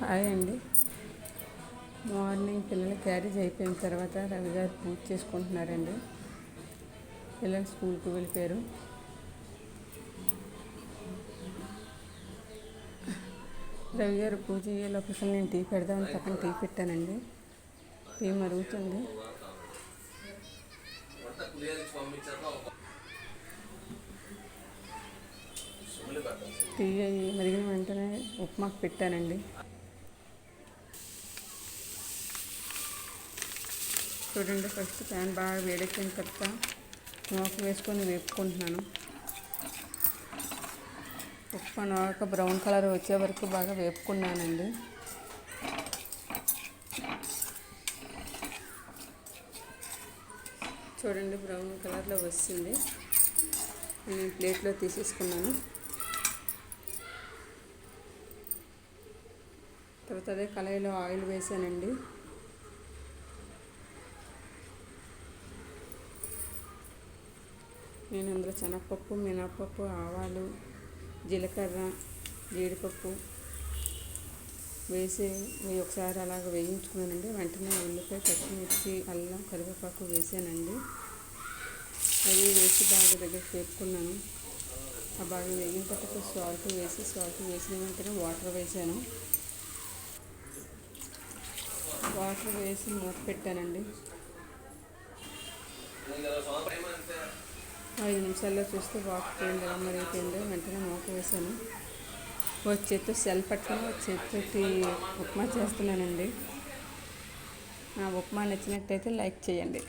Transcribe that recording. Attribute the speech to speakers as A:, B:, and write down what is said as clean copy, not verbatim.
A: Hi అండి. Morning పిల్లలు carriage అయిపోయిన తర్వాత రవి గారు పూజ చేసుకుంటున్నారండి. పిల్లలు స్కూల్కి వెళ్ళిపోయారు. రవి గారు పూజ అయ్యేలోపు నేను టీ పెడదామని పక్కన టీ పెట్టానండి. టీ మరుగుతుంది. టీ అయ్యి మరిగిన వెంటనే ఉప్మాకు పెట్టానండి. చూడండి, ఫస్ట్ ప్యాన్ బాగా వేడెక్కిన తర్వాత నూక వేసుకొని వేపుకుంటున్నాను. ఉప్మా నూక బ్రౌన్ కలర్ వచ్చే వరకు బాగా వేపుకున్నానండి. చూడండి, బ్రౌన్ కలర్లో వచ్చింది. నేను ప్లేట్లో తీసేసుకున్నాను. తర్వాత అదే కళాయిలో ఆయిల్ వేసానండి. నేను అందులో శనగపప్పు, మినపప్పు, ఆవాలు, జీలకర్ర, జీడిపప్పు వేసి ఒకసారి అలాగ వేయించుకున్నానండి. వెంటనే ఉల్లిపాయ, పచ్చిమిర్చి, అల్లం, కరివేపాకు వేసానండి. అవి వేసి బాగా దగ్గరికి వేపుకున్నాను. ఆ బాగా వేగిన తర్వాత సాల్ట్ వేసిన వెంటనే వాటర్ వేసాను. వాటర్ వేసి మూత పెట్టానండి. 5 నిమిషాల్లో చూస్తే వాటర్ పోయింది, మరిగిపోయింది. వెంటనే మూత వేసాను. ఒక చేత్తో సెల్ పట్టుకొని ఒక చేతితోటి ఉప్మా చేస్తున్నానండి. నా ఉప్మా నచ్చినట్టయితే లైక్ చేయండి.